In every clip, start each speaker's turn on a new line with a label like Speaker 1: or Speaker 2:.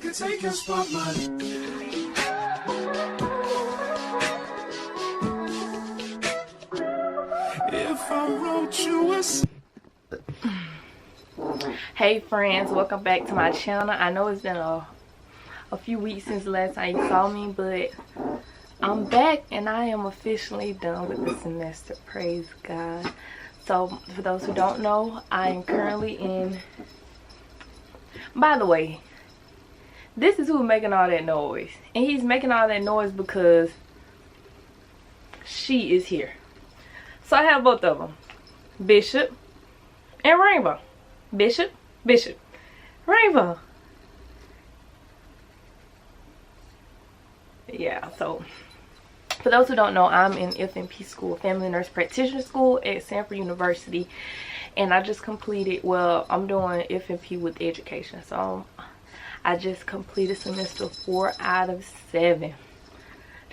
Speaker 1: could take your spotlight. If I wrote you a
Speaker 2: Hey friends, welcome back to my channel. I know it's been a few weeks since the last time you saw me, but I'm back and I am officially done with the semester. Praise God. So for those who don't know, I am currently in, by the way, this is who's making all that noise, and he's making all that noise because she is here. So I have both of them, Bishop and Rainbow. Bishop, Rainbow. Yeah, so for those who don't know, I'm in FNP school, Family Nurse Practitioner School at Tampa University, and I just completed, well, I'm doing FNP with education, so I just completed semester 4 out of 7.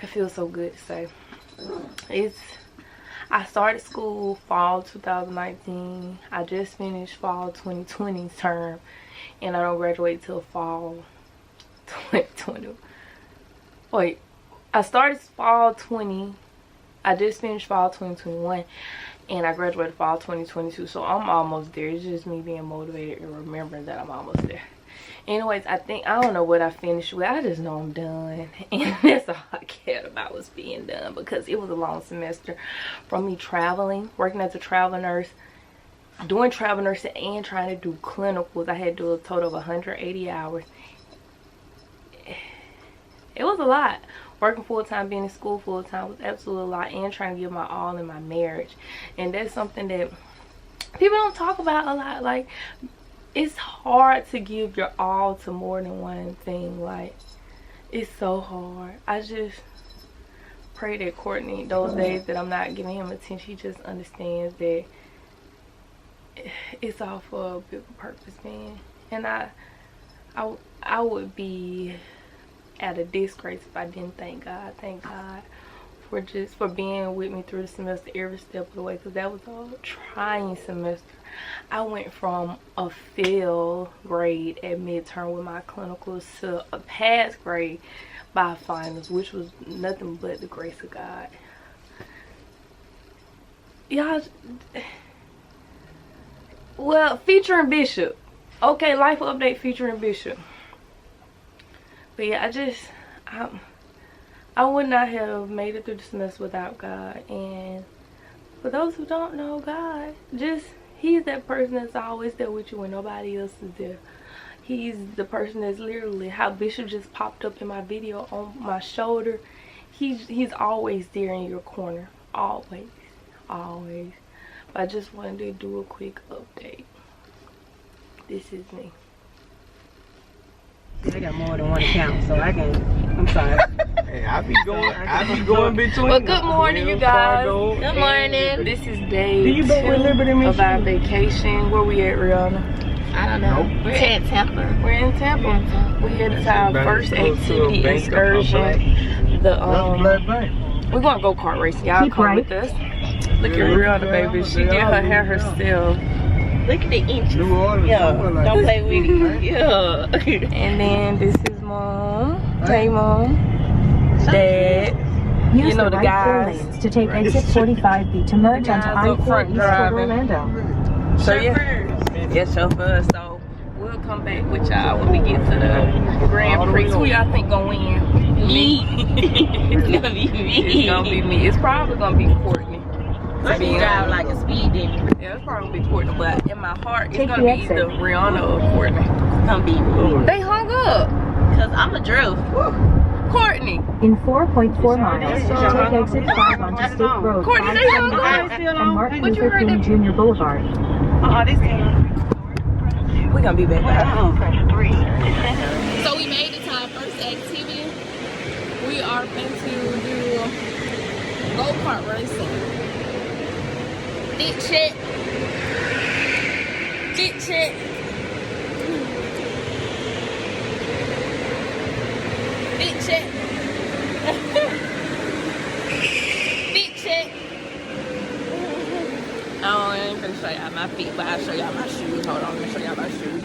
Speaker 2: That feels so good to say. I started school fall 2019. I just finished fall 2020 term, and I don't graduate till fall 2020. Wait, I started fall 20. I just finished fall 2021, and I graduated fall 2022. So I'm almost there. It's just me being motivated and remembering that I'm almost there. Anyways, I don't know what I finished with. I just know I'm done, and that's all I cared about was being done, because it was a long semester from me traveling, working as a travel nurse, doing travel nursing, and trying to do clinicals. I had to do a total of 180 hours. It was a lot. Working full-time, being in school full-time was absolutely a lot, and trying to give my all in my marriage. And that's something that people don't talk about a lot. Like, it's hard to give your all to more than one thing. Like, it's so hard. I just pray that Courtney, those days that I'm not giving him attention, he just understands that it's all for a bigger purpose, man. And I would be at a disgrace if I didn't thank God. Thank God for being with me through the semester every step of the way, because that was a trying semester. I went from a fail grade at midterm with my clinicals to a pass grade by finals, which was nothing but the grace of God. Y'all, well, featuring Bishop. Okay, life update featuring Bishop. But yeah, I would not have made it through the semester without God. And for those who don't know God, he's that person that's always there with you when nobody else is there. He's the person that's literally how Bishop just popped up in my video on my shoulder. He's always there in your corner. Always. Always. But I just wanted to do a quick update. This is me.
Speaker 3: I got more than one account, so I'm sorry.
Speaker 4: Hey, I be going between.
Speaker 2: Well, good morning, you guys. Good morning. This is day 2 of our vacation. Where we at, Rihanna?
Speaker 5: I don't know. Nope. We're in Tampa.
Speaker 2: We're in Tampa. We're headed to our first activity excursion. We're going to go kart racing. Y'all come with us. Look at Rihanna, baby. She did her hair herself.
Speaker 5: Look at the inches. Yeah, don't play with it. Yeah.
Speaker 2: And then this is Mom. Hey, Mom. Dad.
Speaker 3: Use
Speaker 2: you know the
Speaker 3: right
Speaker 2: guys.
Speaker 3: Lanes to take exit 45B to merge onto I-4 east of Orlando.
Speaker 2: So yeah, chauffeur. So we'll come back with y'all when we get to the Grand Prix. Who y'all think gonna win?
Speaker 5: Me. It's gonna be me.
Speaker 2: It's gonna be me. It's probably gonna be Courtney.
Speaker 5: I can drive like a speed demon.
Speaker 2: Yeah, it's probably gonna be Courtney, but in my heart, it's gonna be either Rihanna or Courtney.
Speaker 5: It's gonna be me.
Speaker 2: They hung up.
Speaker 5: Cause I'm a drove.
Speaker 2: Courtney.
Speaker 3: In 4.4 miles, take exit 5 onto State Road
Speaker 2: Courtney, they hung up.
Speaker 3: 575 and Martin Luther King Jr. Boulevard.
Speaker 2: This we're gonna be back. So we made it to our first activity. We are going to do go-kart racing. Big check. Big check. Big check. Big check. I ain't gonna show y'all my feet, but I'll show y'all my shoes. Hold on, let me show y'all my shoes.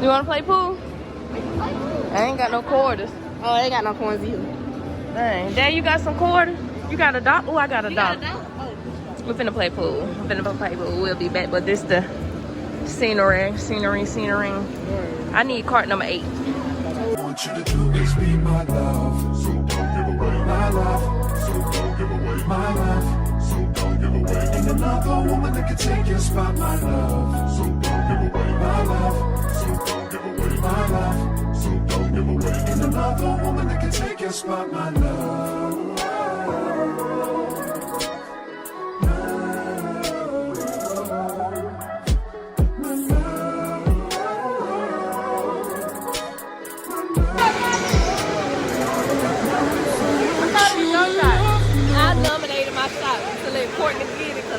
Speaker 2: You wanna play pool? I ain't got no quarters.
Speaker 5: Oh, I ain't got no coins either.
Speaker 2: Dang. Dad, you got some quarters? You got a dollar? Oh, I got a dollar. We're finna play pool. We'll be back, but this the scenery. I need cart number 8.
Speaker 1: I want you to do is be my love. So don't give away my love. So don't give away my love. So don't give away. Ain't another woman that can take your spot, my love. So don't give away my love. So don't give away my love. So don't give away. Ain't another woman that can take your spot, my love.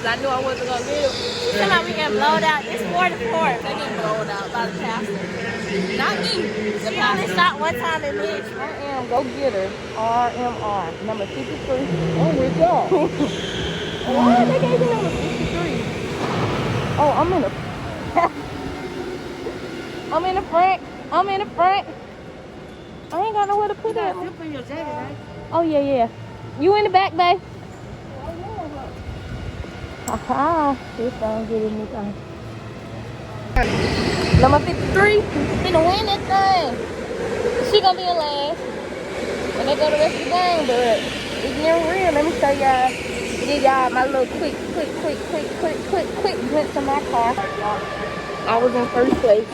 Speaker 2: I knew I wasn't gonna get it.
Speaker 5: Somehow we get blowed out. It's 4 to 4. They get blowed out by the pastor. Not me. The pastor shot one time in me.
Speaker 2: Go get her. RMR number 53. Oh my God. Why they gave me number 53? Oh, I'm in the I'm in the front. I ain't got nowhere to put it. Oh yeah. You in the back, babe? Haha, this don't get anything. Number 53, finna win that thing. She gonna be in last. And they go the rest of the game, but it's never real. Let me show y'all. Give y'all my little quick glimpse of my car. I was in first place.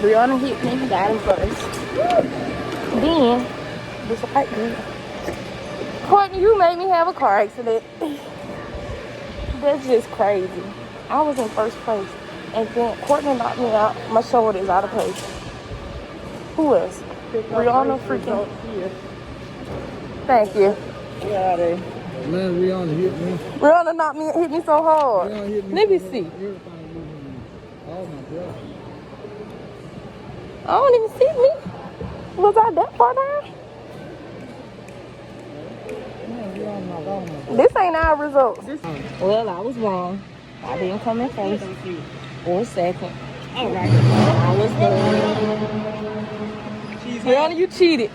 Speaker 2: Brianna hit me, got him first. Then, this right there. Courtney, you made me have a car accident. That's just crazy. I was in first place. And then Courtney knocked me out. My shoulder is out of place. Who else? Brianna freaking. Thank you.
Speaker 4: Man, Rihanna hit me.
Speaker 2: Brianna hit me so hard.
Speaker 4: Hit me
Speaker 2: Let me
Speaker 4: so
Speaker 2: see.
Speaker 4: hard. Oh my God.
Speaker 2: I don't even see me. Was I that far down? This ain't our results. Well, I was wrong. I didn't come in first or second.
Speaker 5: All right.
Speaker 2: I was third. Brianna, you cheated.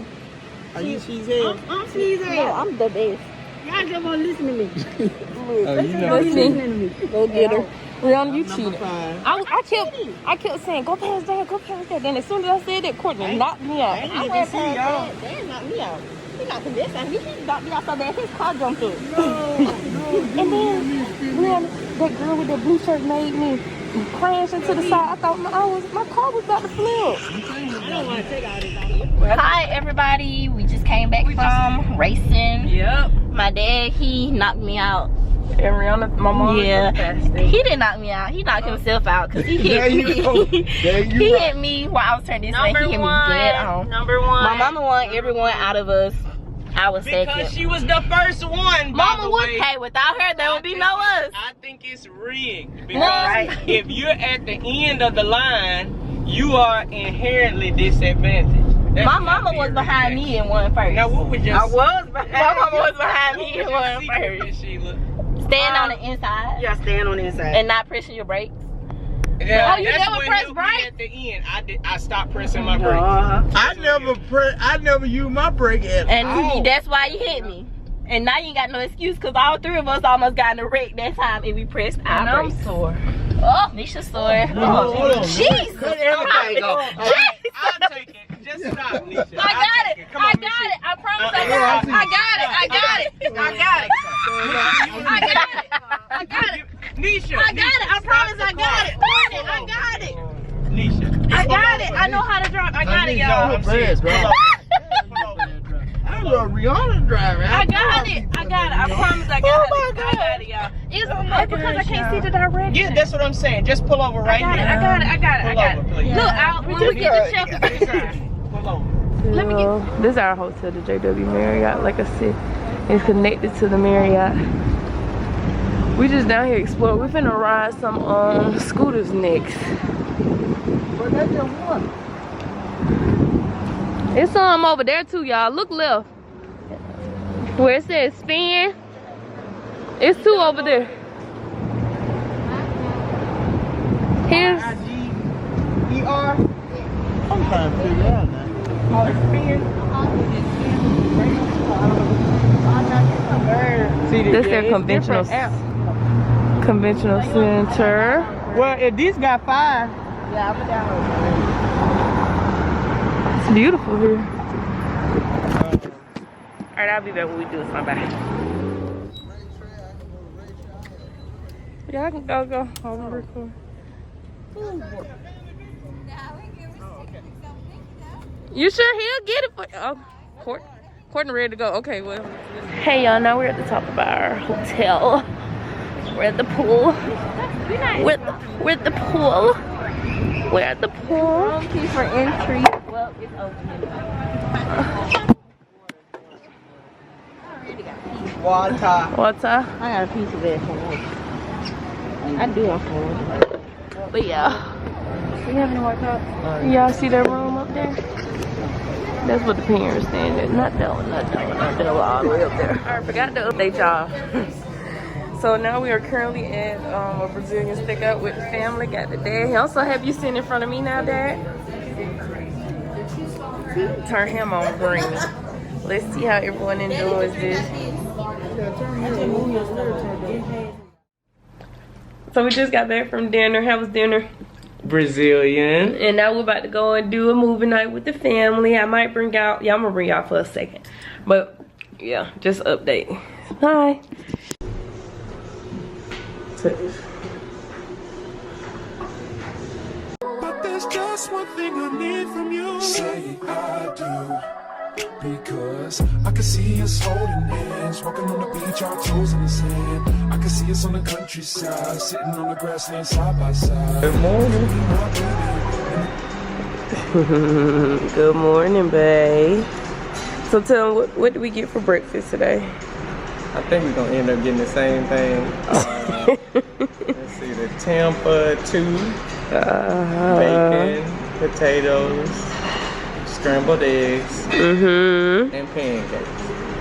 Speaker 4: Are you cheesehead?
Speaker 5: I'm cheesehead.
Speaker 2: No, I'm the best.
Speaker 5: Y'all just won't listen to me.
Speaker 4: Oh, you know.
Speaker 2: Listen. Go get her. Rihanna, you cheated.
Speaker 4: 5.
Speaker 2: I kept saying, go past that. Then as soon as I said that, Courtney knocked me out.
Speaker 5: I went past that. They knocked me out. He knocked him this time. He knocked me out so bad his car jumped through.
Speaker 2: And then Rihanna, that girl with that blue shirt made me crash into the side. I thought my car was about to flip.
Speaker 5: I don't want to take all this out.
Speaker 6: Hi everybody, we just came back from racing.
Speaker 2: Yep.
Speaker 6: My dad, he knocked me out.
Speaker 2: And Rihanna, my mom,
Speaker 6: Yeah, he didn't knock me out. He knocked himself out because he hit me. He hit me while I was turning this way. He hit me dead on.
Speaker 5: Number 1.
Speaker 6: My mama won everyone out of us. I was second.
Speaker 7: Because she was the first one,
Speaker 6: Mama would pay. Without her, there would be no us.
Speaker 7: I think it's rigged. Because if you're at the end of the line, you are inherently disadvantaged.
Speaker 6: My mama was behind me and won first.
Speaker 7: Now what was just...
Speaker 5: I was behind.
Speaker 6: My mama was behind me and won
Speaker 7: secret,
Speaker 6: first.
Speaker 7: Sheila?
Speaker 6: Stand on the inside.
Speaker 5: Yeah, stand on the inside.
Speaker 6: And not pressing your brakes.
Speaker 7: Yeah,
Speaker 6: Oh, you
Speaker 7: that's
Speaker 6: never
Speaker 7: when
Speaker 6: press
Speaker 7: he'll be
Speaker 6: brakes?
Speaker 7: At the end, I stopped pressing my brakes.
Speaker 4: I never used my brake at all.
Speaker 6: And that's why you hit me. And now you ain't got no excuse because all 3 of us almost got in a wreck that time and we pressed our brakes.
Speaker 2: I'm sore.
Speaker 6: Oh, Nisha sore.
Speaker 4: Hold on.
Speaker 6: Jeez.
Speaker 4: Cut everything off.
Speaker 7: I'll take it. Just stop, Nisha.
Speaker 6: I got it.
Speaker 7: Come on,
Speaker 6: I got it. I promise I got it. I got it. I got it. I got it. I got it. I got it.
Speaker 7: Nisha.
Speaker 6: I got it. I promise I got it. I got it.
Speaker 7: Nisha.
Speaker 6: I got it. I know how to drive. I got it, y'all.
Speaker 7: I'm serious, bro.
Speaker 4: I'm a Rihanna driver.
Speaker 6: I got it. I got it. I promise I got it. I got it, y'all. It's because I can't see the direction.
Speaker 7: Yeah, that's what I'm saying. Just pull over right
Speaker 6: I
Speaker 7: here.
Speaker 6: got it.
Speaker 7: Pull over, please.
Speaker 6: Look, when we get the shelter,
Speaker 7: Pull over.
Speaker 2: Let me get. This is our hotel, the JW Marriott. Like I said, it's connected to the Marriott. We just down here exploring. We're finna ride some scooters next. It's some over there too, y'all. Look left. Where it says spin. It's 2 over there. Here's
Speaker 4: I-G-E-R. trying to figure out now.
Speaker 2: That's their conventional center.
Speaker 4: Well, if this got 5.
Speaker 6: Yeah, I'm down.
Speaker 2: It's beautiful here. Alright, I'll be back when we do something. Yeah, I can go. I'll record. You sure he'll get it for you? Oh, Courtney ready to go. Okay, well. Hey y'all, now we're at the top of our hotel. We're at the pool. We're at the pool. We're at the pool.
Speaker 6: Key for entry. Well, it's open.
Speaker 4: Water.
Speaker 2: What's up?
Speaker 6: I got a piece of that for me. I do want for.
Speaker 2: But yeah. We having a workout. Y'all see that room up there? That's what the parents stand at. Not that one, not that one, not that one, all the way up there. I forgot to update y'all. So now we are currently at a Brazilian stick up with the family. Got the dad. He also have you sitting in front of me now, Dad? Turn him on green. Let's see how everyone enjoys this. So we just got back from dinner. How was dinner?
Speaker 7: Brazilian.
Speaker 2: And now we're about to go and do a movie night with the family. I might bring out, yeah, I'm gonna bring y'all for a second. But yeah, just update. Bye.
Speaker 1: But there's just one thing I need from you. Say I do. Because I can see us holding hands, walking on the beach, our toes in the sand. I can see us on the countryside, sitting on the grassland side by side.
Speaker 7: Good morning.
Speaker 2: Good morning, babe. So tell them, what did we get for breakfast today?
Speaker 7: I think we're gonna end up getting the same thing. Let's see, the Tampa 2, bacon, potatoes, scrambled eggs, and pancakes.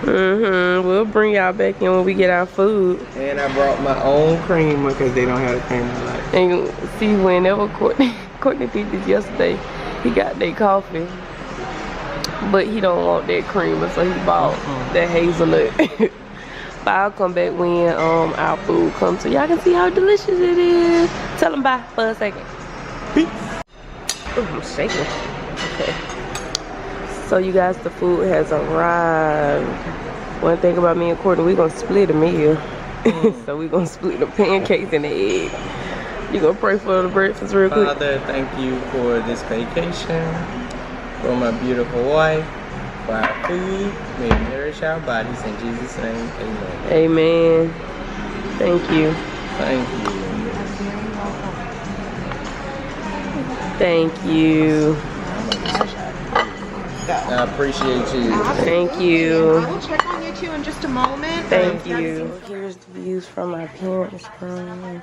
Speaker 2: We'll bring y'all back in when we get our food.
Speaker 7: And I brought my own creamer because they don't have the creamer I like.
Speaker 2: And see, whenever Courtney did this yesterday, he got their coffee, but he don't want that creamer, so he bought that hazelnut. But I'll come back when our food comes so y'all can see how delicious it is. Tell them bye for a second.
Speaker 7: Peace.
Speaker 2: Oh, I'm shaking. Okay. So you guys, the food has arrived. One thing about me and Courtney, we're gonna split a meal. So we're gonna split the pancakes and the egg. You gonna pray for the breakfast real quick?
Speaker 7: Father, thank you for this vacation, for my beautiful wife, for our food. May it nourish our bodies. In Jesus' name, amen.
Speaker 2: Amen. Thank you.
Speaker 7: Thank you.
Speaker 2: Thank you.
Speaker 7: I appreciate you.
Speaker 2: Thank you.
Speaker 8: I will check on you too in just a moment.
Speaker 2: Thank you. Here's the views from my parents' room.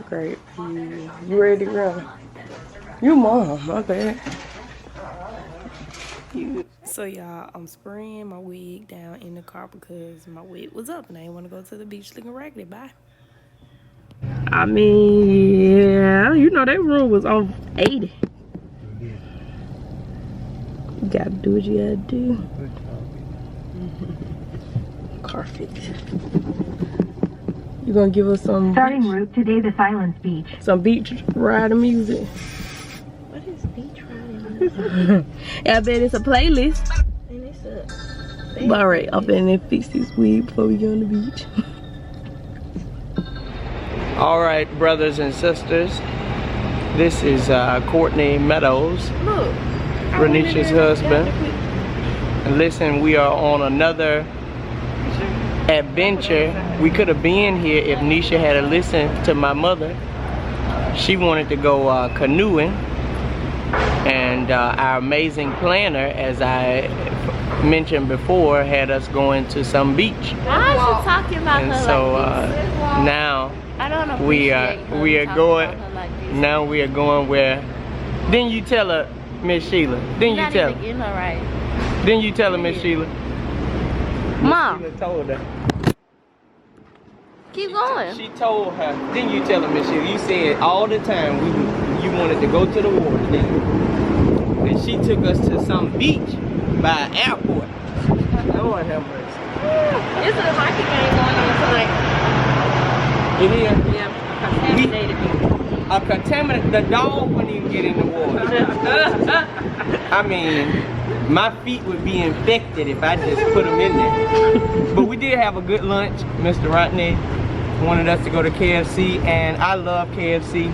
Speaker 2: Great view. You ready to run? You mom, my bad. So y'all, I'm spraying my wig down in the car because my wig was up and I didn't want to go to the beach looking raggedy. Bye. I mean, yeah, you know that room was on 80. You gotta do what you gotta do. Car fix. You gonna give us some
Speaker 3: Starting
Speaker 2: beach,
Speaker 3: route to Davis Islands Beach.
Speaker 2: some beach riding music?
Speaker 6: What is beach riding?
Speaker 2: I bet it's a playlist.
Speaker 6: And it's a
Speaker 2: But alright, I'll bet and fix this wig before we go on the beach.
Speaker 7: All right, brothers and sisters. This is Courtney Meadows,
Speaker 6: look.
Speaker 7: Renisha's husband. And listen, we are on another adventure. We could have been here if Nisha had listened to my mother. She wanted to go canoeing, and our amazing planner, as I mentioned before, had us going to some beach.
Speaker 6: Why is you talking about
Speaker 7: And
Speaker 6: her
Speaker 7: so
Speaker 6: like this?
Speaker 7: now
Speaker 6: I don't
Speaker 7: we
Speaker 6: appreciate
Speaker 7: are going.
Speaker 6: about her like this.
Speaker 7: Now we are going where? Didn't you tell her, Miss Sheila? Didn't you
Speaker 6: Not
Speaker 7: tell
Speaker 6: even
Speaker 7: her?
Speaker 6: getting her right.
Speaker 7: Didn't you tell her, Miss Sheila?
Speaker 6: Mom,
Speaker 7: Sheila told her.
Speaker 6: keep going.
Speaker 7: She told her. Didn't you tell her, Miss Sheila? You said all the time you wanted to go to the water, didn't you? and she took us to some beach by an airport. Lord have mercy.
Speaker 6: This is a hockey game going on tonight.
Speaker 7: It is.
Speaker 6: Yeah, contaminated.
Speaker 7: A contaminant. The dog wouldn't even get in the water. I mean, my feet would be infected if I just put them in there. But we did have a good lunch. Mr. Rodney wanted us to go to KFC, and I love KFC.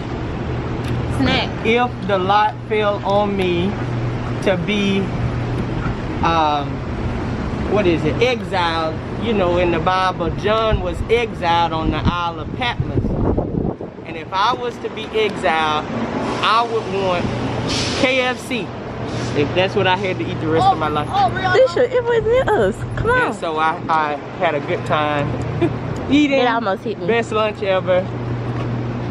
Speaker 6: Snack.
Speaker 7: If the lot fell on me to be, what is it, exiled, you know, in the Bible, John was exiled on the Isle of Patmos. And if I was to be exiled, I would want KFC. If that's what I had to eat the rest of my life.
Speaker 6: Alicia, it wasn't us. Come on.
Speaker 7: And so I had a good time eating.
Speaker 6: It almost hit me.
Speaker 7: Best lunch ever.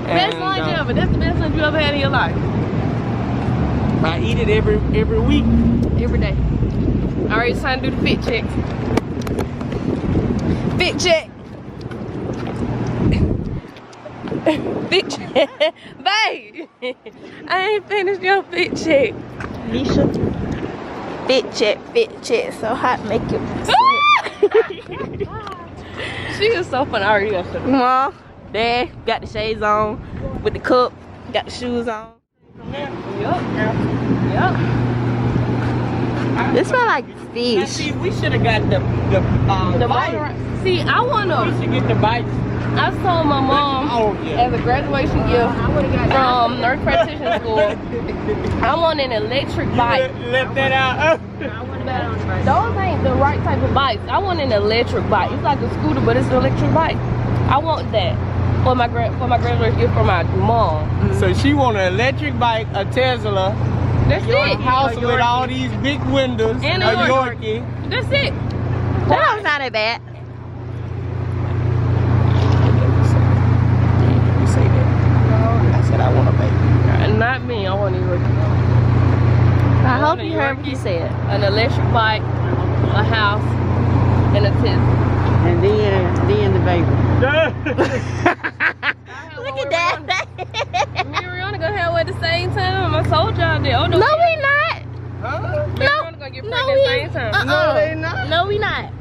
Speaker 2: Best lunch ever. That's the best lunch you ever had in your life.
Speaker 7: I eat it every week.
Speaker 2: Every day. All right, it's time to do the fit checks. Fit check. Fit check. Babe, I ain't finished your fit check.
Speaker 6: Nisha. Fit check. So hot, make it.
Speaker 2: She was so fun already yesterday.
Speaker 6: Mom, Dad, got the shades on with the cup, got the shoes on.
Speaker 2: Yup.
Speaker 6: This smell like
Speaker 7: Now,
Speaker 6: fish.
Speaker 7: see, we should have got the bites.
Speaker 2: See, I want
Speaker 7: We
Speaker 2: to.
Speaker 7: should get the bites.
Speaker 2: I told my mom
Speaker 7: Oh, yeah.
Speaker 2: as a graduation gift from nurse practitioner school, I want an electric bike.
Speaker 7: Left that out.
Speaker 2: Those ain't the right type of bikes. I want an electric bike. It's like a scooter, but it's an electric bike. I want that for my graduation gift from my mom.
Speaker 7: So she want an electric bike, a Tesla,
Speaker 2: That's
Speaker 7: your
Speaker 2: it.
Speaker 7: house with all these big windows,
Speaker 2: And a
Speaker 7: Yorkie.
Speaker 2: That's it.
Speaker 6: That don't sound that bad.
Speaker 7: You say that. I said I want a baby.
Speaker 2: Not me. I want you.
Speaker 6: I hope you heard what you said.
Speaker 2: An electric bike, a house, and a Tesla.
Speaker 4: And then the baby.
Speaker 6: Look at that.
Speaker 2: Me and Rihanna gonna have it at the same time. I told y'all that. Oh,
Speaker 6: No, we not.
Speaker 7: Huh?
Speaker 2: Me and Rihanna gonna get
Speaker 6: No,
Speaker 2: pregnant at the same time.
Speaker 7: No, they not.
Speaker 6: No, we not.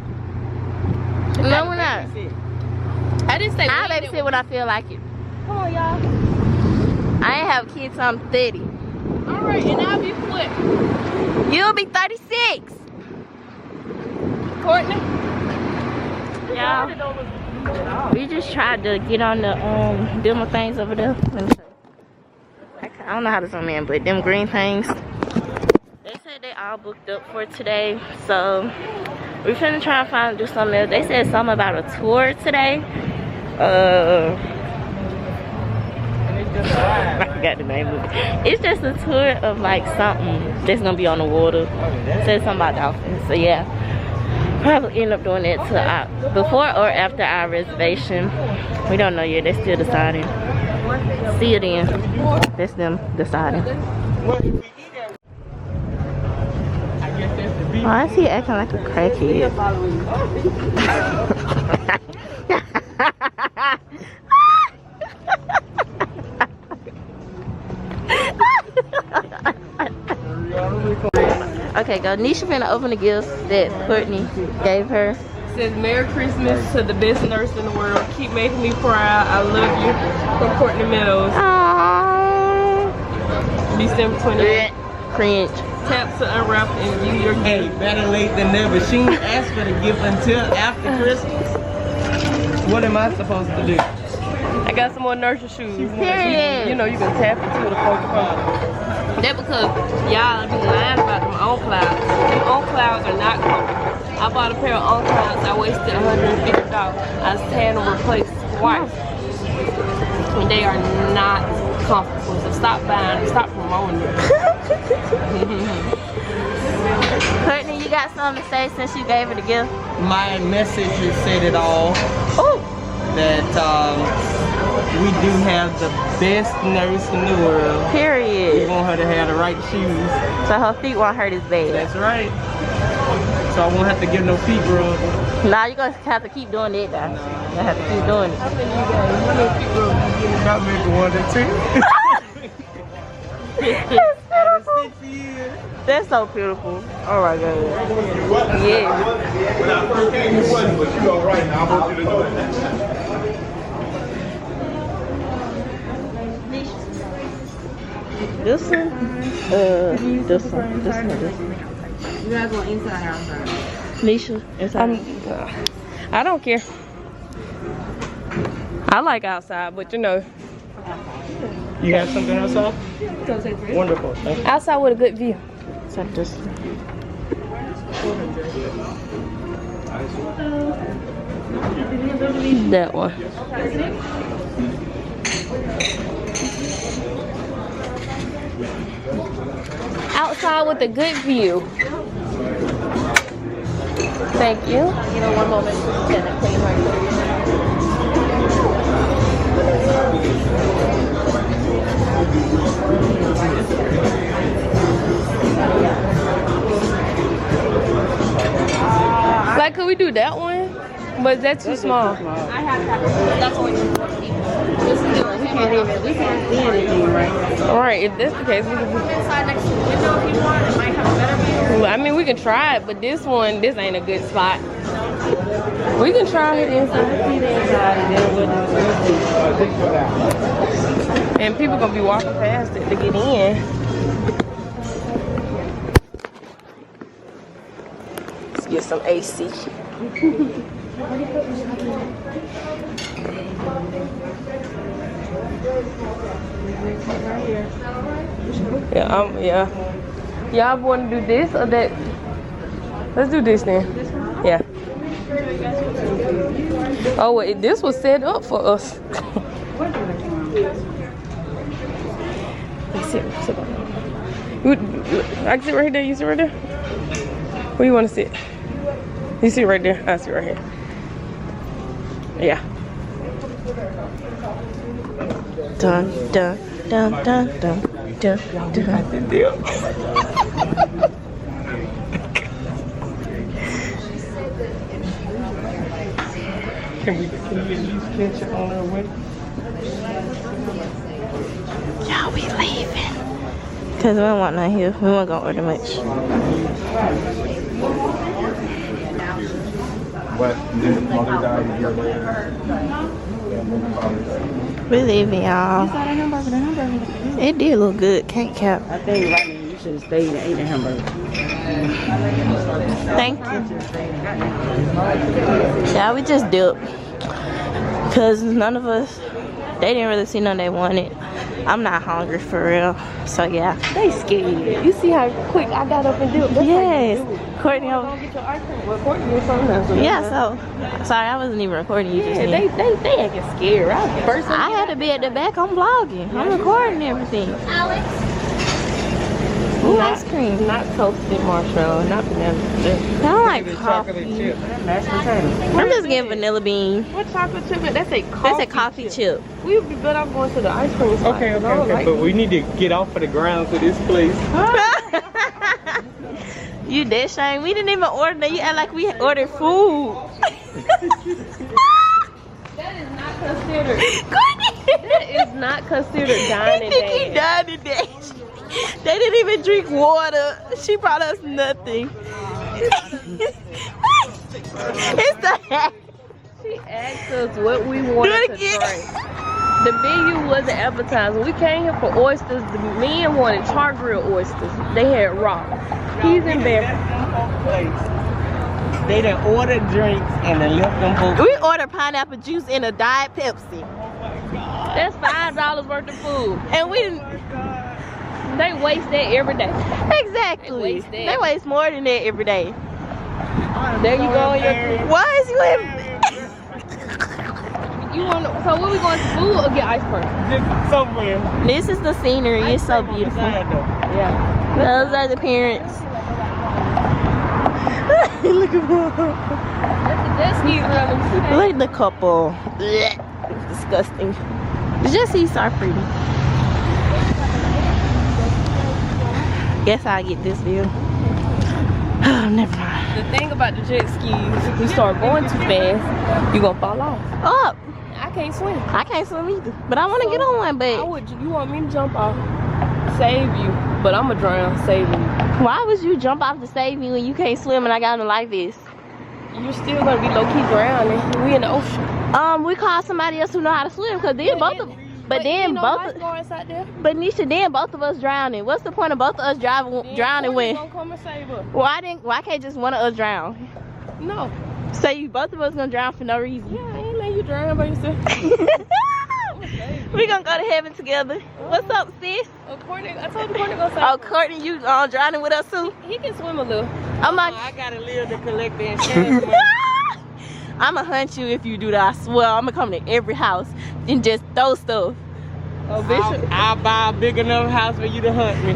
Speaker 6: No, we're not.
Speaker 2: I didn't say
Speaker 6: I'll
Speaker 2: we didn't-
Speaker 6: babysit when I feel like it.
Speaker 2: Come on, y'all.
Speaker 6: I ain't have kids till I'm 30.
Speaker 2: All right, and I'll be what?
Speaker 6: You'll be 36.
Speaker 2: Courtney?
Speaker 6: Yeah. We just tried to get on the demo things over there. Let me show you. I don't know how to zoom in, but them green things. They said they all booked up for today, so we're finna try and find do something else. They said something about a tour today. I forgot the name of it. It's just a tour of like something that's gonna be on the water. Said something about dolphins. So yeah, probably end up doing that to before or after our reservation. We don't know yet. They're still deciding. See you then. That's them deciding. Oh, I see you acting like a crackhead. Okay, go. Nisha finna open the gift that Courtney gave her.
Speaker 2: It says, Merry Christmas to the best nurse in the world. Keep making me proud. I love you. From Courtney Meadows.
Speaker 6: Aww.
Speaker 2: December 28th.
Speaker 6: Cringe.
Speaker 2: Tap to unwrap and view your
Speaker 7: Hey,
Speaker 2: gift.
Speaker 7: better late than never. She ain't asked for the gift until after Christmas. What am I supposed to do?
Speaker 2: I got some more nursery shoes.
Speaker 6: Period.
Speaker 2: You know, you can tap into the phone. That because y'all be lying about them on clouds. Them on clouds are not comfortable. I bought a pair of on clouds. I wasted $150. I had them replaced twice. And they are not comfortable. So stop buying them. Stop promoting them.
Speaker 6: Courtney, you got something to say since you gave her the gift?
Speaker 7: My message has said it all.
Speaker 6: Oh.
Speaker 7: That we do have the best nurse in the world. We
Speaker 6: Period.
Speaker 7: want her to have the right shoes.
Speaker 6: So her feet won't hurt as bad.
Speaker 7: That's right. So I won't have to give no feet rub.
Speaker 6: Nah, you're gonna have to keep doing it though. You have to keep doing it.
Speaker 7: Not maybe 1 or 2. Out of 6 years.
Speaker 6: That's so beautiful. Oh my god. Yeah.
Speaker 4: When I first came, you wasn't, but you all right now. I want you to know that.
Speaker 6: This one? This one.
Speaker 9: You guys want inside or outside?
Speaker 6: Nisha, inside.
Speaker 2: I don't care. I like outside, but you know.
Speaker 7: You have something outside? Wonderful. Thank you.
Speaker 2: Outside with a good view.
Speaker 6: So this one.
Speaker 2: That one. Outside with a good view. Thank you.
Speaker 6: You know, one moment. Get it clean right there.
Speaker 2: Like, could we do that one? But that's too small.
Speaker 6: I have that. That's only 40 people. We can't see anything right now.
Speaker 2: Alright, if that's the case, we can do
Speaker 6: Inside next to the window if you want. It might have a better view.
Speaker 2: I mean, we can try it, but this ain't a good spot. We can try it inside. And people gonna be walking past it to get in. Let's get some AC. Yeah. Y'all want to do this or that? Let's do this then. Yeah. Oh wait, this was set up for us. Sit down. I can sit right there. You sit right there. Where you want to sit? You sit right there. I sit right here. Yeah.
Speaker 6: Dun dun dun dun dun dun dun.
Speaker 7: Can we at least catch it on our way?
Speaker 6: Y'all, we leaving. Cause we don't want none here. We won't gonna order much.
Speaker 4: But then the mother died a year later.
Speaker 6: We leaving, y'all. It did look good. Can't cap.
Speaker 9: I think right now you should have stayed and ate a hamburger.
Speaker 6: Thank you. Yeah, we just dipped. Cause none of us, they didn't really see none they wanted. I'm not hungry for real. So yeah.
Speaker 2: They scared. You see how quick I got up and dipped?
Speaker 6: Yes. Courtney
Speaker 2: Go
Speaker 6: over.
Speaker 2: get your ice cream. Well, Courtney did something else.
Speaker 6: Yeah, so sorry, I wasn't even recording you just
Speaker 2: Yeah,
Speaker 6: then.
Speaker 2: they acting scared.
Speaker 6: I had to be at the back. I'm vlogging. I'm recording everything.
Speaker 5: Alex.
Speaker 6: Ooh, ice cream.
Speaker 2: Not toasted marshmallow, not vanilla.
Speaker 6: I don't like coffee.
Speaker 9: Mashed potatoes.
Speaker 6: I'm just getting vanilla bean.
Speaker 2: What chocolate chip? That's a coffee.
Speaker 6: That's a coffee chip.
Speaker 2: We would be better off going to the ice cream spot.
Speaker 7: Okay. But we need to get off of the grounds of this place.
Speaker 6: You dead shame. We didn't even order that. You act like we ordered food.
Speaker 2: That is not considered.
Speaker 6: Courtney.
Speaker 2: That is not considered dining
Speaker 6: He think he
Speaker 2: day.
Speaker 6: died today. They didn't even drink water. She brought us nothing. It's the hat.
Speaker 2: She asked us what we wanted
Speaker 6: Do it
Speaker 2: to
Speaker 6: again.
Speaker 2: drink. The menu was an appetizer. We came here for oysters. The men wanted char grilled oysters. They had raw. He's in there.
Speaker 7: They done ordered drinks and then left them folks.
Speaker 6: We ordered pineapple juice and a Diet Pepsi.
Speaker 2: That's $5 worth of food.
Speaker 6: And we didn't.
Speaker 2: They waste that every day.
Speaker 6: Exactly.
Speaker 2: They waste that.
Speaker 6: They waste more than that every day.
Speaker 2: There you go. Your
Speaker 6: Why is you in?
Speaker 2: You want? So what we going to food or get ice cream?
Speaker 7: Just somewhere.
Speaker 6: This is the scenery. It's so beautiful.
Speaker 2: Yeah.
Speaker 6: Those are the parents. Look at them.
Speaker 2: That's easy.
Speaker 6: Look at the couple. Blech. It's disgusting. Just see so pretty. Guess I'll get this view. Oh, never mind.
Speaker 2: The thing about the jet skis, if you start going too fast, you gonna fall off.
Speaker 6: Up.
Speaker 2: I can't swim.
Speaker 6: I can't swim either. But I want to get on one,
Speaker 2: I
Speaker 6: but
Speaker 2: would. You want me to jump off? Save you. but I'ma drown saving you.
Speaker 6: Why would you jump off to save me when you can't swim and I got on a life vest?
Speaker 2: You're still gonna be low key drowning. We in the ocean.
Speaker 6: We call somebody else who know how to swim, cause then both of, but then both,
Speaker 2: out there?
Speaker 6: but Nisha, then both of us drowning. What's the point of both of us drowning when?
Speaker 2: Gonna come and save us.
Speaker 6: Why can't just one of us drown?
Speaker 2: No.
Speaker 6: Say both of us gonna drown for no reason.
Speaker 2: Yeah, I ain't letting you drown by yourself.
Speaker 6: We gonna go to heaven together. What's up, sis?
Speaker 2: Courtney, I told Courtney go save
Speaker 6: Oh, Courtney, you drowning with us too?
Speaker 2: He can swim a little.
Speaker 6: I'm like,
Speaker 7: I gotta live to collect the insurance money.
Speaker 6: I'ma hunt you if you do that. I swear, I'ma come to every house and just throw stuff.
Speaker 2: Oh, Bishop.
Speaker 7: I'll buy a big enough house for you to hunt me.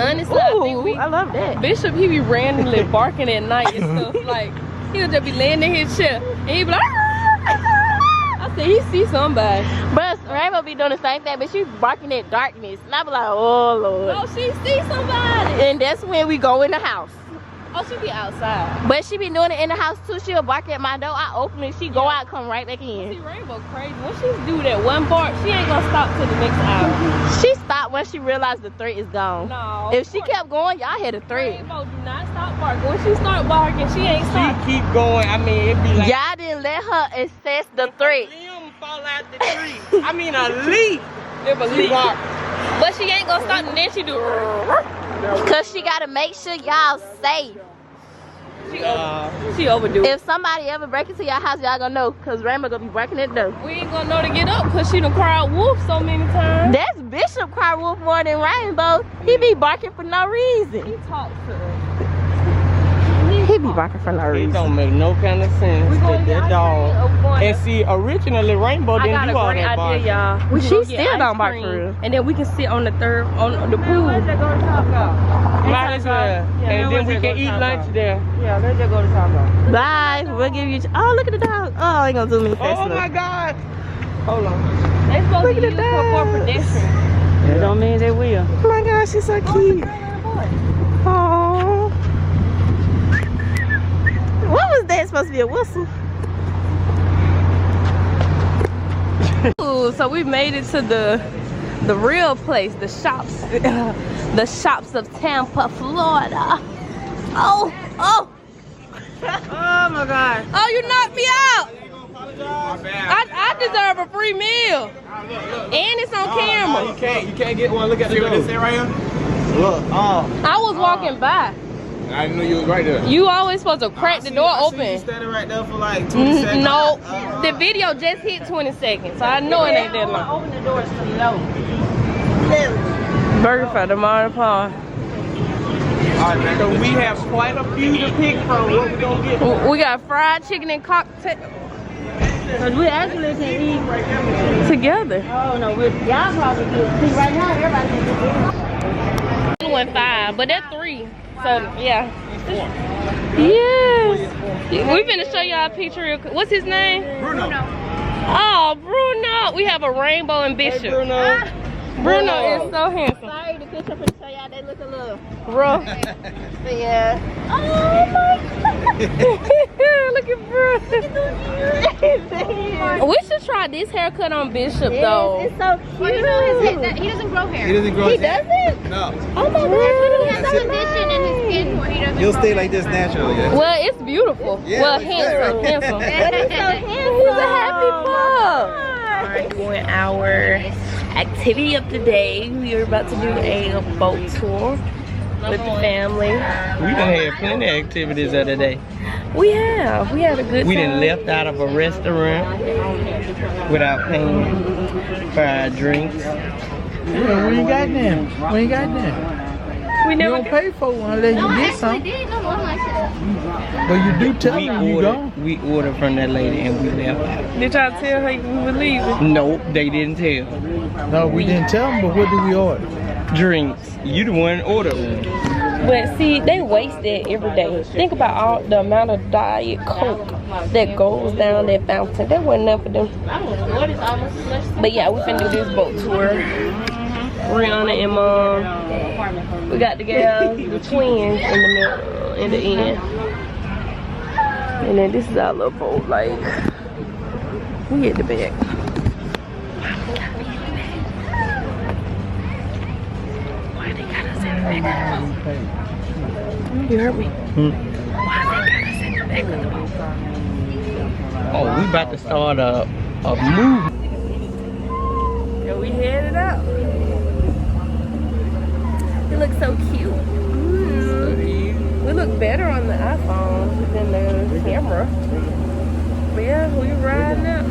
Speaker 2: Honestly, I think
Speaker 6: I love that.
Speaker 2: Bishop, he be randomly barking at night and stuff. Like, he'll just be laying in his chair and he be like, I said, he see somebody.
Speaker 6: But Rainbow be doing the same thing, but she barking at darkness. And I be like, oh Lord.
Speaker 2: Oh, she see somebody.
Speaker 6: And that's when we go in the house.
Speaker 2: Oh, she be outside.
Speaker 6: But she be doing it in the house too. She'll bark at my door. I open it. She go out, come right back
Speaker 2: See,
Speaker 6: in.
Speaker 2: Rainbow crazy. When she do that one bark, she ain't gonna stop till the next hour.
Speaker 6: She stopped when she realized the threat is gone.
Speaker 2: No.
Speaker 6: If she kept going, y'all had a threat.
Speaker 2: Rainbow do not stop barking. When she start barking, she ain't
Speaker 7: She
Speaker 2: stop.
Speaker 7: keep going. I mean, it be like
Speaker 6: Y'all didn't let her assess the threat.
Speaker 7: a limb fall out the tree. I mean, a leaf.
Speaker 2: They believe.
Speaker 7: She bark.
Speaker 2: But she ain't gonna stop and then she do.
Speaker 6: Cause she gotta make sure y'all safe.
Speaker 2: She overdo it.
Speaker 6: If somebody ever break into your house, y'all gonna know. Cause Rainbow gonna be breaking it door.
Speaker 2: We ain't gonna know to get up because she done cried wolf so many times.
Speaker 6: That's Bishop cry wolf more than Rainbow. He be barking for no reason.
Speaker 2: He talks to her.
Speaker 6: He be barking for no
Speaker 7: It
Speaker 6: reason.
Speaker 7: don't make no kind of sense that that dog. And see, originally Rainbow
Speaker 2: I
Speaker 7: didn't
Speaker 2: got
Speaker 7: do
Speaker 2: a
Speaker 7: all
Speaker 2: great
Speaker 7: that barking.
Speaker 2: idea, y'all. We
Speaker 6: She
Speaker 2: can go
Speaker 6: still
Speaker 2: get
Speaker 6: don't
Speaker 2: ice
Speaker 6: bark
Speaker 2: cream,
Speaker 6: for real.
Speaker 2: and then we can sit on the pool.
Speaker 9: Let's just go to Taco.
Speaker 7: Might as well. And then we can eat lunch there.
Speaker 9: Yeah, let's just go to Taco.
Speaker 6: Bye. We'll give you. Oh, look at the dog. Oh, I ain't gonna zoom in fast
Speaker 7: Oh
Speaker 6: enough.
Speaker 7: my God. Hold on.
Speaker 2: They supposed
Speaker 6: Look
Speaker 2: to
Speaker 6: at
Speaker 2: use
Speaker 6: the
Speaker 2: her for
Speaker 6: dogs.
Speaker 2: pedestrians.
Speaker 9: That don't mean they will.
Speaker 6: Oh my gosh, she's so cute. Oh. What was that supposed to be, a whistle?
Speaker 2: Ooh, so we made it to the real place, the shops, the shops of Tampa, Florida. Oh.
Speaker 9: Oh my God.
Speaker 2: Oh, you knocked me out. I deserve a free meal. And it's on camera.
Speaker 4: You can't get one. Look at the door. See what this right here? Look,
Speaker 2: I was walking by.
Speaker 4: I didn't know you was right there.
Speaker 2: You always supposed to crack the door
Speaker 4: I seen you
Speaker 2: open.
Speaker 4: standing right there for like 20 seconds.
Speaker 2: No, the video just hit 20 seconds, so I know it ain't that long.
Speaker 9: Open the doors to the low.
Speaker 2: Burger for tomorrow, Paul.
Speaker 7: So we have quite a few to pick from. What we gonna get?
Speaker 2: We got fried chicken and cocktail
Speaker 9: Because we actually can eat.
Speaker 2: together.
Speaker 9: Oh no, y'all probably do. See, right now, everybody can do.
Speaker 2: Went 5, but they're 3. So yeah. Yes. We finna show y'all a picture real quick. What's his name?
Speaker 4: Bruno.
Speaker 2: Oh, Bruno. We have a rainbow and Bishop.
Speaker 7: Hey, Bruno.
Speaker 2: Bruno is so handsome.
Speaker 6: Sorry, the picture for show y'all they look a little
Speaker 2: Rough.
Speaker 6: but yeah.
Speaker 2: Oh my God. Look at Bruno. We should try this haircut on Bishop though.
Speaker 6: It's so cute.
Speaker 5: He doesn't grow hair.
Speaker 4: He doesn't grow
Speaker 6: He
Speaker 4: his hair?
Speaker 6: doesn't?
Speaker 4: No.
Speaker 6: Oh my God.
Speaker 5: He has a condition in his skin where he doesn't
Speaker 4: He'll
Speaker 5: grow
Speaker 4: stay
Speaker 5: hair.
Speaker 4: like this naturally. Yeah.
Speaker 2: Well, it's beautiful.
Speaker 4: Yeah,
Speaker 2: well,
Speaker 4: it's
Speaker 2: handsome,
Speaker 4: good.
Speaker 2: handsome.
Speaker 6: But he's so handsome.
Speaker 2: He's a happy pup.
Speaker 6: Alright,
Speaker 2: Doing our activity of the day. We are about to do a boat tour with the family.
Speaker 7: We done had plenty of activities of the day.
Speaker 2: We have. We had a good
Speaker 7: We
Speaker 2: time.
Speaker 7: done left out of a restaurant without paying for our drinks.
Speaker 4: Yeah, we ain't got them. We ain't got them.
Speaker 2: We
Speaker 4: You
Speaker 2: never
Speaker 4: don't pay for one unless
Speaker 5: No,
Speaker 4: you
Speaker 5: I
Speaker 4: get
Speaker 5: actually
Speaker 4: some.
Speaker 5: did. No, one like that.
Speaker 4: But you do tell them you go.
Speaker 7: We ordered from that lady and we left out.
Speaker 2: Did y'all tell her we were leaving?
Speaker 7: Nope, they didn't tell.
Speaker 4: No, we didn't tell them, but what did we order?
Speaker 7: Drinks. You the one ordered one.
Speaker 2: But see, they waste that every day. Think about all the amount of Diet Coke that goes down that fountain. That wasn't enough for them. But yeah, we finna do this boat tour. Rihanna and Mom. We got the girls, the twins in the middle, in the end. And then this is our little boat, like, we at the back. Why they got us in the back? You heard me?
Speaker 7: Why they got us in the back of the boat? Oh, we about to start a move.
Speaker 2: Yeah, we headed out. It looks so cute. We look better on the iPhone than the camera. But yeah, we riding out.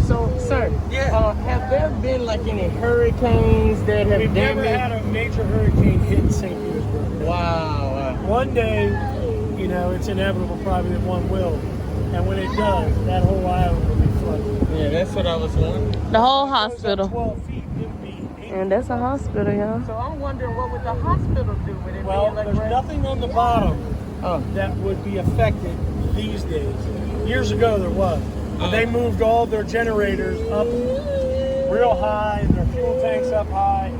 Speaker 7: So, sir, have there been like any hurricanes that have
Speaker 4: We've never had a major hurricane hit St. Petersburg.
Speaker 7: Wow.
Speaker 4: One day, you know, it's inevitable probably that one will. And when it does, that whole island will be flooded.
Speaker 7: Yeah, that's what I was wondering.
Speaker 2: The whole
Speaker 4: If it goes up
Speaker 2: hospital.
Speaker 4: 12 feet, it would be 8.
Speaker 2: And that's a hospital, y'all.
Speaker 7: So I'm wondering what would the hospital do with it?
Speaker 4: Well, there's nothing on the bottom
Speaker 7: Oh.
Speaker 4: that would be affected these days. Years ago there was. But they moved all their generators up real high, their fuel tanks up high.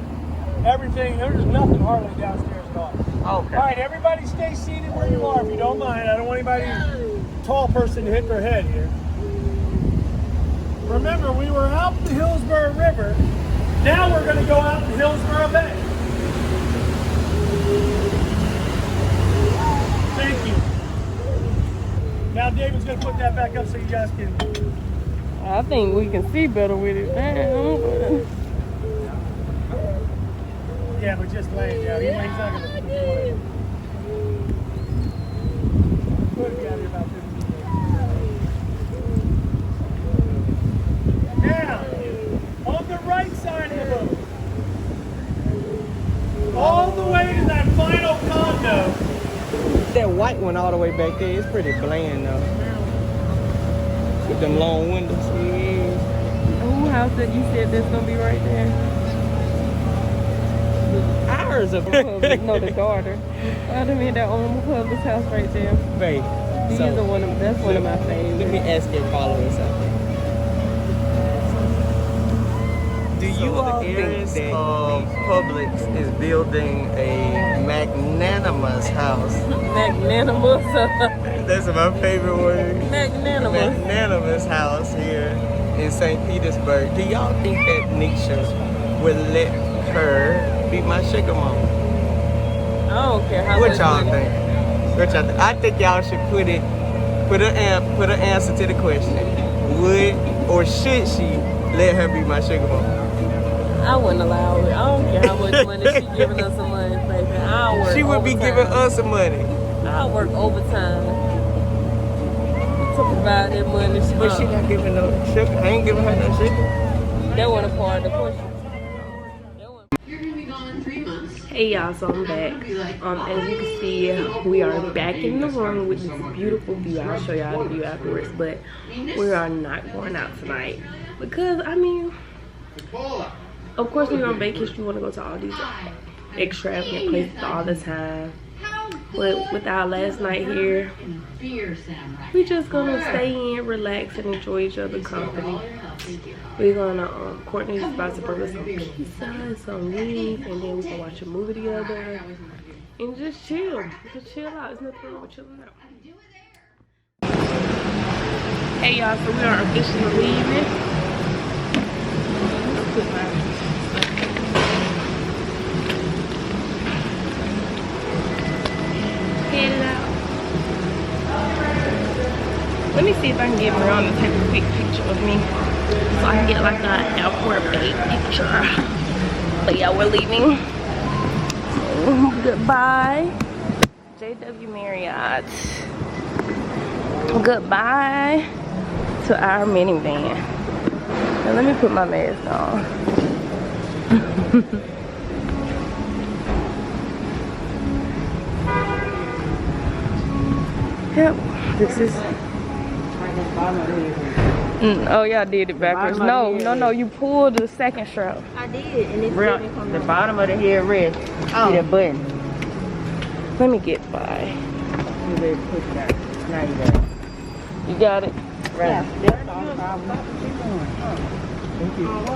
Speaker 4: Everything, there's nothing hardly downstairs at all.
Speaker 7: Okay.
Speaker 4: All right, everybody stay seated where you are if you don't mind. I don't want anybody, tall person to hit their head here. Remember, we were out the Hillsborough River. Now we're going to go out to Hillsborough Bay. Thank you. Now David's going to put that back up so you guys can...
Speaker 2: I think we can see better with it now.
Speaker 4: Yeah, but just laying down. He's not going to put the floor in. We'll be out here about 15 minutes. Now, on the right side of the boat, all the way to that final condo.
Speaker 7: That white one all the way back there, it's pretty bland though. With them long windows.
Speaker 2: Who house that you said that's gonna be right there?
Speaker 7: Ours are
Speaker 2: No, the daughter. I mean that old Public's house right there.
Speaker 7: babe.
Speaker 2: These are one of that's one of my favorites.
Speaker 7: Let me ask your followers something. Do you all think that Publix is building a magnanimous house?
Speaker 2: Magnanimous.
Speaker 7: That's my favorite word.
Speaker 2: Magnanimous.
Speaker 7: Magnanimous house here in St. Petersburg. Do y'all think that Nisha would let her be my sugar mama?
Speaker 2: I don't care how
Speaker 7: What
Speaker 2: much
Speaker 7: y'all
Speaker 2: money.
Speaker 7: think? What y'all think? I think y'all should put an answer to the question. Would or should she let her be my sugar mama?
Speaker 2: I wouldn't allow it. I don't care how much money she giving us a month, baby. I'll work
Speaker 7: She would be
Speaker 2: overtime.
Speaker 7: giving us some money.
Speaker 2: I'll work overtime to provide that money.
Speaker 7: But she not giving no sugar. I ain't giving her no sugar.
Speaker 2: That wasn't a part of the question.
Speaker 9: You're gonna be gone 3 months.
Speaker 2: Hey y'all, so I'm back. As you can see, we are back in the room with this beautiful view. I'll show y'all the view afterwards, but we are not going out tonight because I mean, of course when you're on vacation you want to go to all these extravagant places all the time. But with our last night here, we just gonna stay in, relax, and enjoy each other's company. We're gonna, Courtney's about to bring us some pizza and some wings, and then we can watch a movie together and just chill. Just chill out. There's nothing wrong with chilling out. Hey y'all, so we are officially leaving. Headed out. Let me see if I can get Miranda to take a quick picture of me so I can get like an airport bait picture. But yeah, we're leaving. So, goodbye, JW Marriott. Goodbye to our minivan. Now let me put my mask on. Yep, this is. Oh, y'all did it backwards. No, you pulled the second strap.
Speaker 6: I did, and it's
Speaker 7: The bottom of the head rest. See that button?
Speaker 2: Let me get by.
Speaker 7: You better push that. Now you got it.
Speaker 2: You got it?
Speaker 7: Right.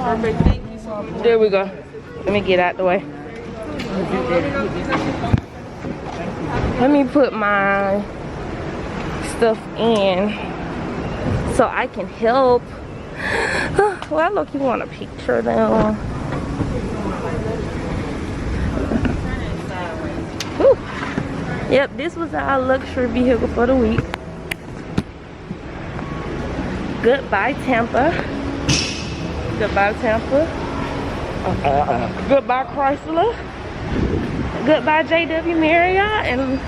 Speaker 2: Perfect. There we go. Let me get out the way. Let me put my stuff in
Speaker 6: so I can help. Well, look, you want a picture now. Whew. Yep, this was our luxury vehicle for the week. Goodbye, Tampa. Goodbye, Tampa. Goodbye, Chrysler. Goodbye, JW Marriott. And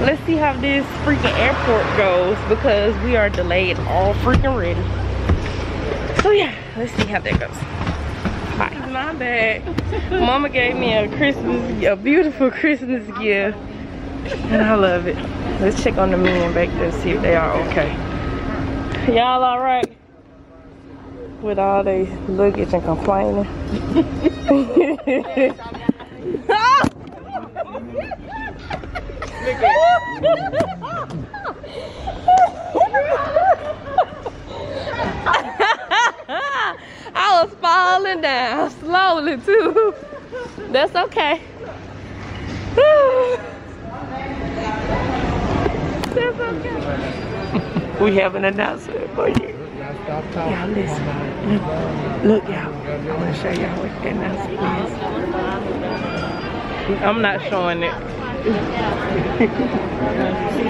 Speaker 6: let's see how this freaking airport goes, because we are delayed all freaking ready. So yeah, let's see how that goes. Bye. This is my bag. Mama gave me a beautiful Christmas gift, and I love it. Let's check on the men back there, see if they are okay. Y'all all right with all their luggage and complaining? I was falling down slowly too. That's okay. That's okay.
Speaker 7: We have an announcement for you.
Speaker 6: Y'all listen. Look, y'all. I want to show y'all what that announcement is. I'm not showing it.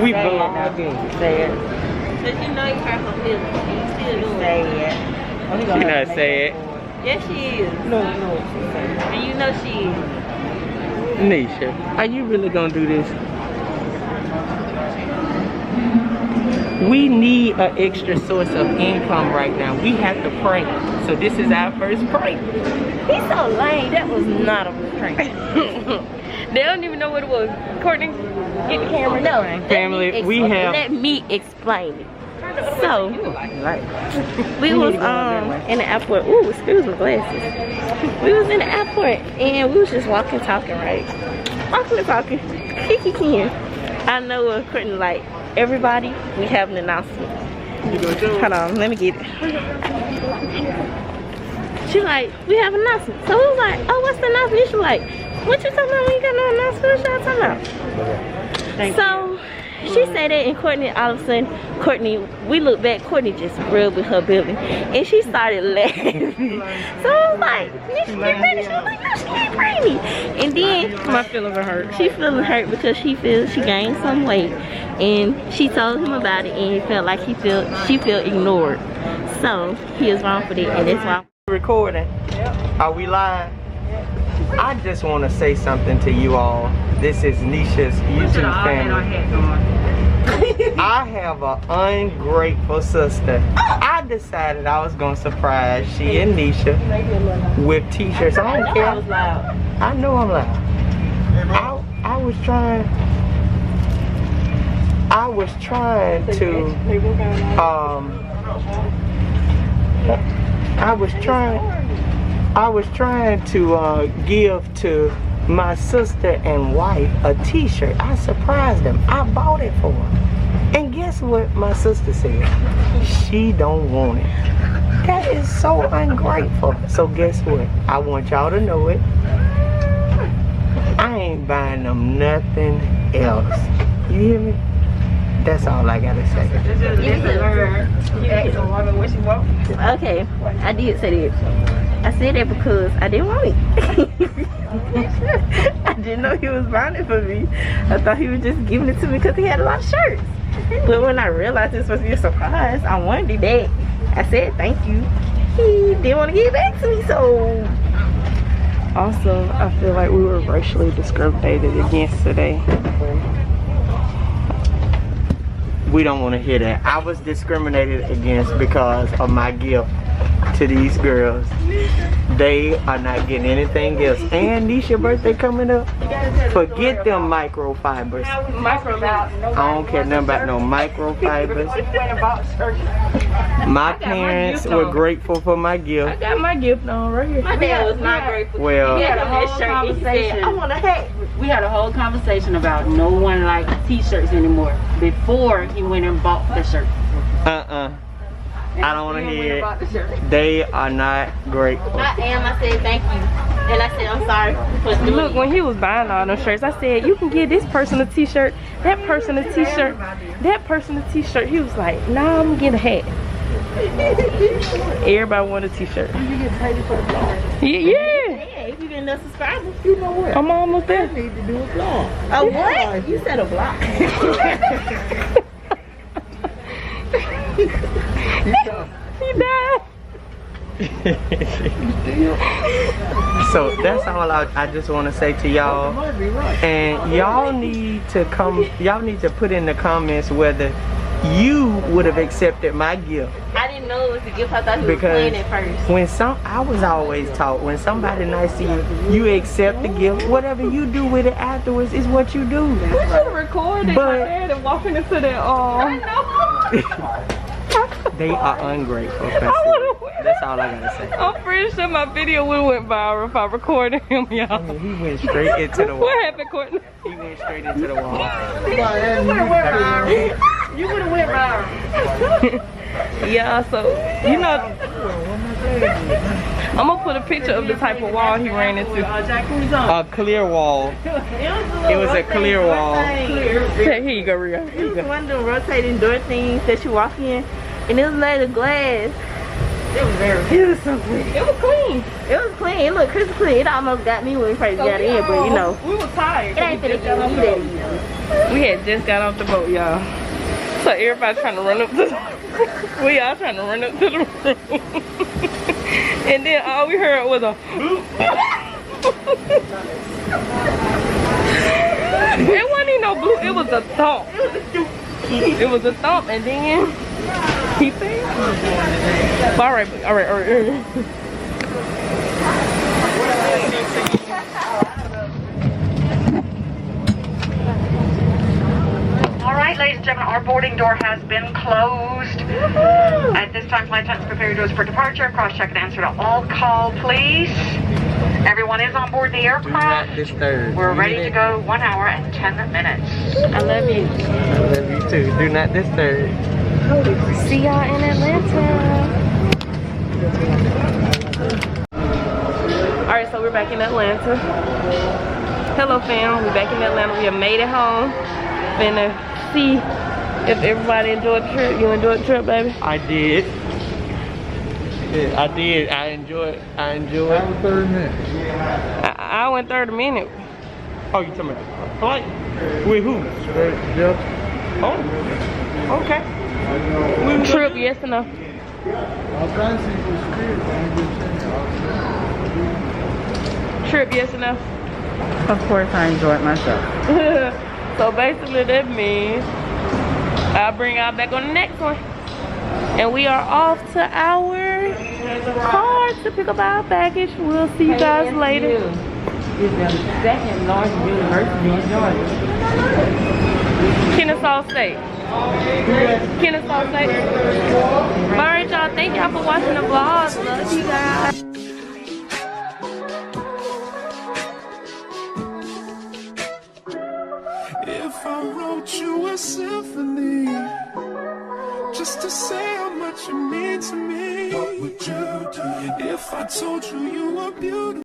Speaker 6: We belong.
Speaker 7: Say it.
Speaker 5: But you know you hurt her feelings. You still doing it.
Speaker 7: She not say it.
Speaker 5: Yes, she is.
Speaker 7: No.
Speaker 5: And you know she is.
Speaker 7: Nisha, are you really gonna do this? We need an extra source of income right now. We have to prank. So this is our first prank.
Speaker 6: He's so lame. That was not a prank. They don't even know what it was. Courtney, get the camera. No.
Speaker 7: Family, we have.
Speaker 6: Let me explain it. So, we was in the airport. Ooh, excuse my glasses. We was in the airport and we was just walking, talking, right? Walking and talking. Kiki Ken. I know Courtney like, everybody, we have an announcement. Hold on, let me get it. She like, we have an announcement. So we was like, oh, what's the announcement? She like, what you talking about? We ain't got no announcement. What y'all talking about? So she said that, and Courtney, all of a sudden, Courtney, we look back, Courtney just rubbing her belly, and she started laughing. So I was like, did she get pregnant? She was like, no, she ain't pregnant. And then
Speaker 2: My feelings are hurt.
Speaker 6: she feeling hurt because she feels she gained some weight, and she told him about it, and he felt like she felt ignored. So he was wrong for that, and that's why.
Speaker 7: Recording. Are we live? I just want to say something to you all. This is Nisha's YouTube family. I have an ungrateful sister. I decided I was going to surprise she and Nisha with t-shirts. I don't care. I know I'm loud. I was trying to give to my sister and wife a t-shirt. I surprised them. I bought it for her. And guess what my sister said? She don't want it. That is so ungrateful. So guess what? I want y'all to know it. I ain't buying them nothing else. You hear me? That's all I gotta say.
Speaker 6: Okay, I did say that. I said that because I didn't want it. I didn't know he was buying it for me. I thought he was just giving it to me because he had a lot of shirts. But when I realized it was supposed to be a surprise, I wanted it back. I said thank you. He didn't want to give it back to me, so.
Speaker 2: Also, I feel like we were racially discriminated against today.
Speaker 7: We don't want to hear that. I was discriminated against because of my gift to these girls. They are not getting anything else. And Nisha's birthday coming up. Forget them microfibers. I don't care nothing about no microfibers. My parents were grateful for my gift.
Speaker 2: I got my gift on right here.
Speaker 6: My dad was not grateful.
Speaker 7: Well,
Speaker 9: We had a whole conversation.
Speaker 6: I want a hat.
Speaker 9: We had a whole conversation about no one liked t-shirts anymore before he went and bought the shirt.
Speaker 7: I don't want to hear it. They are not grateful.
Speaker 6: I am. I said thank you. And I said, I'm sorry for doing
Speaker 2: Look, when he was buying all them shirts, I said, you can give this person a t-shirt, that person a t-shirt, that person a t-shirt. He was like, nah, I'm gonna get a hat. Everybody want a t-shirt.
Speaker 10: You get paid for the vlog.
Speaker 2: Yeah.
Speaker 6: if you get enough subscribers.
Speaker 10: You know what?
Speaker 2: I'm almost there.
Speaker 10: I need to do a vlog.
Speaker 6: A what? You said a block.
Speaker 2: He died.
Speaker 7: So that's all I just want to say to y'all. And y'all need to put in the comments whether you would have accepted my gift.
Speaker 6: I didn't know it was a gift. I thought he was playing it first.
Speaker 7: I was always taught when somebody nice to you, you accept the gift. Whatever you do with it afterwards is what you do.
Speaker 2: We should have recorded my dad and walking into that. I know.
Speaker 7: They are ungrateful. That's all I gotta say.
Speaker 2: I'm pretty sure my video would have went viral if I recorded him, y'all.
Speaker 7: I mean, he went straight into the wall.
Speaker 2: What happened, Courtney?
Speaker 7: He went straight into the wall.
Speaker 6: You would have went viral.
Speaker 2: Yeah, so, you know, I'm going to put a picture of the type of wall he ran into.
Speaker 7: A clear wall. It was a clear wall.
Speaker 2: Here you go, Ria.
Speaker 6: It was one of the rotating door things that you walk in, and it was made of glass. It was so clean.
Speaker 2: It was clean.
Speaker 6: It was clean. It looked crystal clean. It almost got me when we first got in, but you know.
Speaker 2: We were tired.
Speaker 6: It ain't finna get me that easy.
Speaker 2: We had just got off the boat, y'all. So everybody trying to run up to the we all trying to run up to the room. And then all we heard was a it wasn't even no blue, it was a thump. It was a thump, and then he fell. All right.
Speaker 11: Alright, ladies and gentlemen, our boarding door has been closed. At this time, flight attendants prepare your doors for departure. Cross-check and answer to all call, please. Everyone is on board the aircraft.
Speaker 7: Do not disturb.
Speaker 11: We're ready to go 1 hour and 10 minutes.
Speaker 2: I love you.
Speaker 7: I love you too. Do not disturb.
Speaker 2: See y'all in Atlanta. Alright, so we're back in Atlanta. Hello fam, we're back in Atlanta. We have made it home. Finna see if everybody enjoyed the trip. You enjoyed the trip, baby?
Speaker 7: I did. Yeah, I did. I enjoyed.
Speaker 10: I was 30 minutes.
Speaker 2: I went 30 minutes.
Speaker 7: Oh, you talking about the flight? With who?
Speaker 10: Jeff.
Speaker 7: Oh, okay.
Speaker 2: Trip, yes or no?
Speaker 10: I was trying to see if it was scared, but I didn't.
Speaker 2: Trip, yes or no?
Speaker 9: Of course, I enjoyed myself.
Speaker 2: So basically that means I'll bring y'all back on the next one. And we are off to our car to pick up our baggage. We'll see you guys later.
Speaker 9: It's the second largest university in Georgia.
Speaker 2: Kennesaw State. Kennesaw State. Alright y'all, thank y'all for watching the vlog. Love you guys.
Speaker 1: If I wrote you a symphony just to say how much you mean to me, what would you do? If I told you you were beautiful?